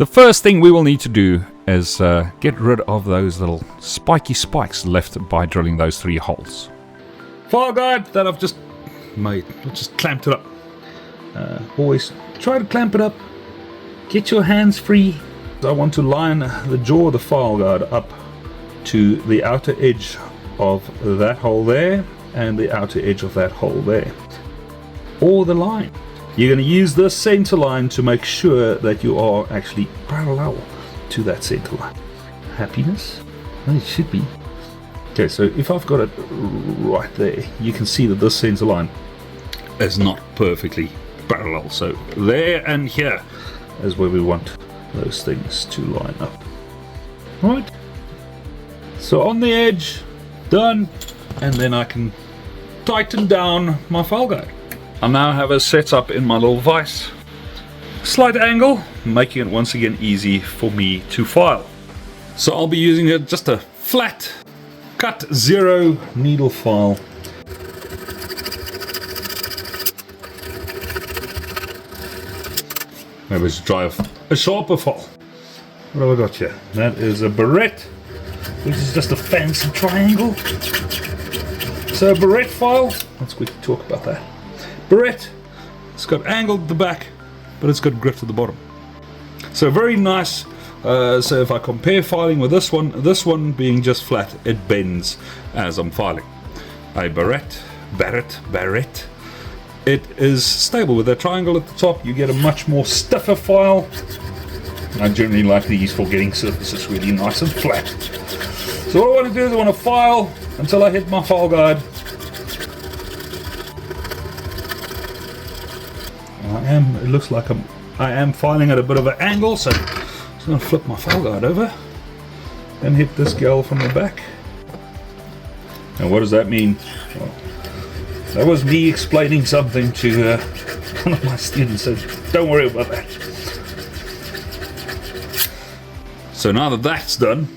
The first thing we will need to do is get rid of those little spiky spikes left by drilling those 3 holes. File guide that I've just made, I've just clamped it up. Always try to clamp it up, get your hands free. I want to line the jaw of the file guide up to the outer edge of that hole there and the outer edge of that hole there, or the line. You're going to use this center line to make sure that you are actually parallel to that center line. Happiness? Well, it should be. Okay, so if I've got it right there, you can see that this center line is not perfectly parallel. So there and here is where we want those things to line up. Right. So on the edge, done, and then I can tighten down my file guide. I now have it set up in my little vise. Slight angle, making it once again easy for me to file. So I'll be using just a flat cut 0 needle file. Maybe let's try a sharper file. What have I got here? That is a barrette, which is just a fancy triangle. So a barrette file, let's quickly talk about that. Barrette, it's got angle at the back, but it's got grit at the bottom. So very nice. So if I compare filing with this one being just flat, it bends as I'm filing. A barrette, it is stable. With that triangle at the top, you get a much more stiffer file. I generally like these for getting surfaces really nice and flat. So what I want to do is I want to file until I hit my file guide. It looks like I am filing at a bit of an angle, so I'm just going to flip my file guide over and hit this gal from the back. And what does that mean? Well, that was me explaining something to one of my students, so don't worry about that. So now that that's done,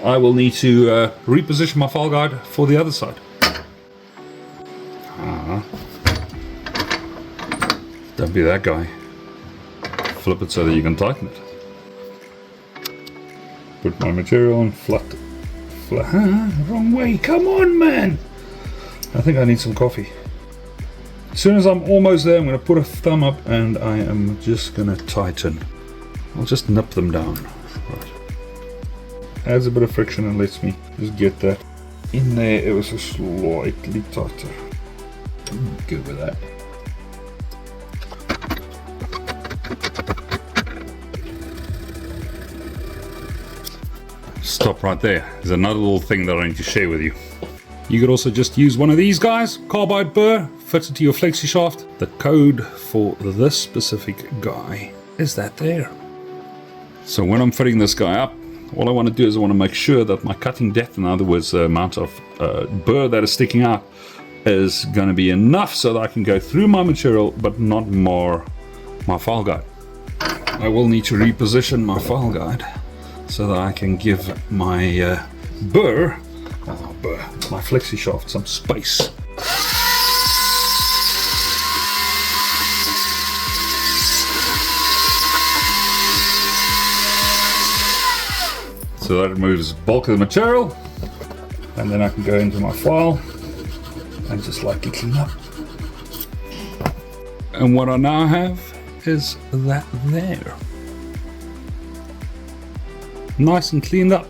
I will need to reposition my file guide for the other side. Don't be that guy. Flip it so that you can tighten it. Put my material on flat. Wrong way. Come on, man. I think I need some coffee. As soon as I'm almost there, I'm going to put a thumb up and I am just going to tighten. I'll just nip them down. Right. Adds a bit of friction and lets me just get that in there. It was just slightly tighter. Good with that. Stop right there. There's another little thing that I need to share with you. You could also just use one of these guys, carbide burr, fit it to your flexi shaft. The code for this specific guy is that there. So when I'm fitting this guy up, all I want to do is I want to make sure that my cutting depth, in other words the amount of burr that is sticking out, is going to be enough so that I can go through my material but not mar my file guide. I will need to reposition my file guide so that I can give my my flexi shaft some space. So that removes the bulk of the material, and then I can go into my file and just lightly clean up. And what I now have is that there. Nice and cleaned up.